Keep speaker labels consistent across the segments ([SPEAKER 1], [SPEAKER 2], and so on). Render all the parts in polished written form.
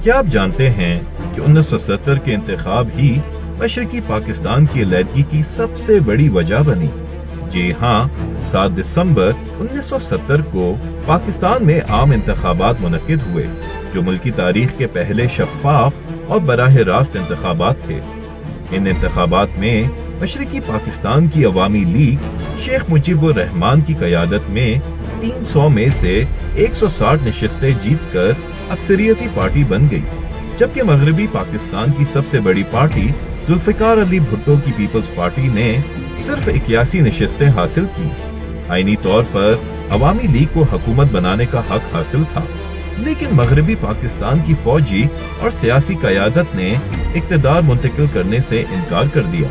[SPEAKER 1] کیا آپ جانتے ہیں کہ 1970 کے انتخاب ہی مشرقی پاکستان کی علیحدگی کی سب سے بڑی وجہ بنی؟ جی ہاں، 7 دسمبر 1970 کو پاکستان میں عام انتخابات منعقد ہوئے جو ملکی تاریخ کے پہلے شفاف اور براہ راست انتخابات تھے۔ ان انتخابات میں مشرقی پاکستان کی عوامی لیگ شیخ مجیب الرحمان کی قیادت میں 300 میں سے 160 نشستیں جیت کر اکثریتی پارٹی بن گئی، جبکہ مغربی پاکستان کی سب سے بڑی پارٹی ذوالفقار علی بھٹو کی پیپلز پارٹی نے صرف 81 نشستیں حاصل کی۔ آئینی طور پر عوامی لیگ کو حکومت بنانے کا حق حاصل تھا، لیکن مغربی پاکستان کی فوجی اور سیاسی قیادت نے اقتدار منتقل کرنے سے انکار کر دیا۔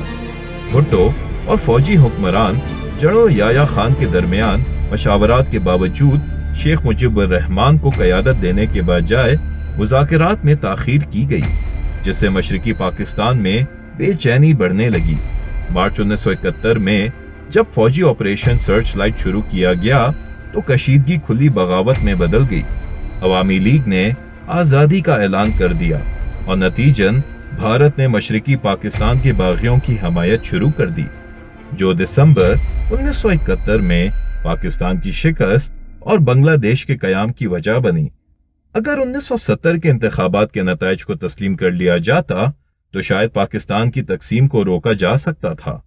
[SPEAKER 1] بھٹو اور فوجی حکمران جنرل یحییٰ خان کے درمیان مشاورات کے باوجود شیخ مجیب الرحمان کو قیادت دینے کے بجائے مذاکرات میں تاخیر کی گئی، جس سے مشرقی پاکستان میں بے چینی بڑھنے لگی۔ مارچ 1971 میں جب فوجی آپریشن سرچ لائٹ شروع کیا گیا تو کشیدگی کھلی بغاوت میں بدل گئی۔ عوامی لیگ نے آزادی کا اعلان کر دیا اور نتیجن بھارت نے مشرقی پاکستان کے باغیوں کی حمایت شروع کر دی، جو دسمبر 1971 میں پاکستان کی شکست اور بنگلہ دیش کے قیام کی وجہ بنی۔ اگر 1970 کے انتخابات کے نتائج کو تسلیم کر لیا جاتا تو شاید پاکستان کی تقسیم کو روکا جا سکتا تھا۔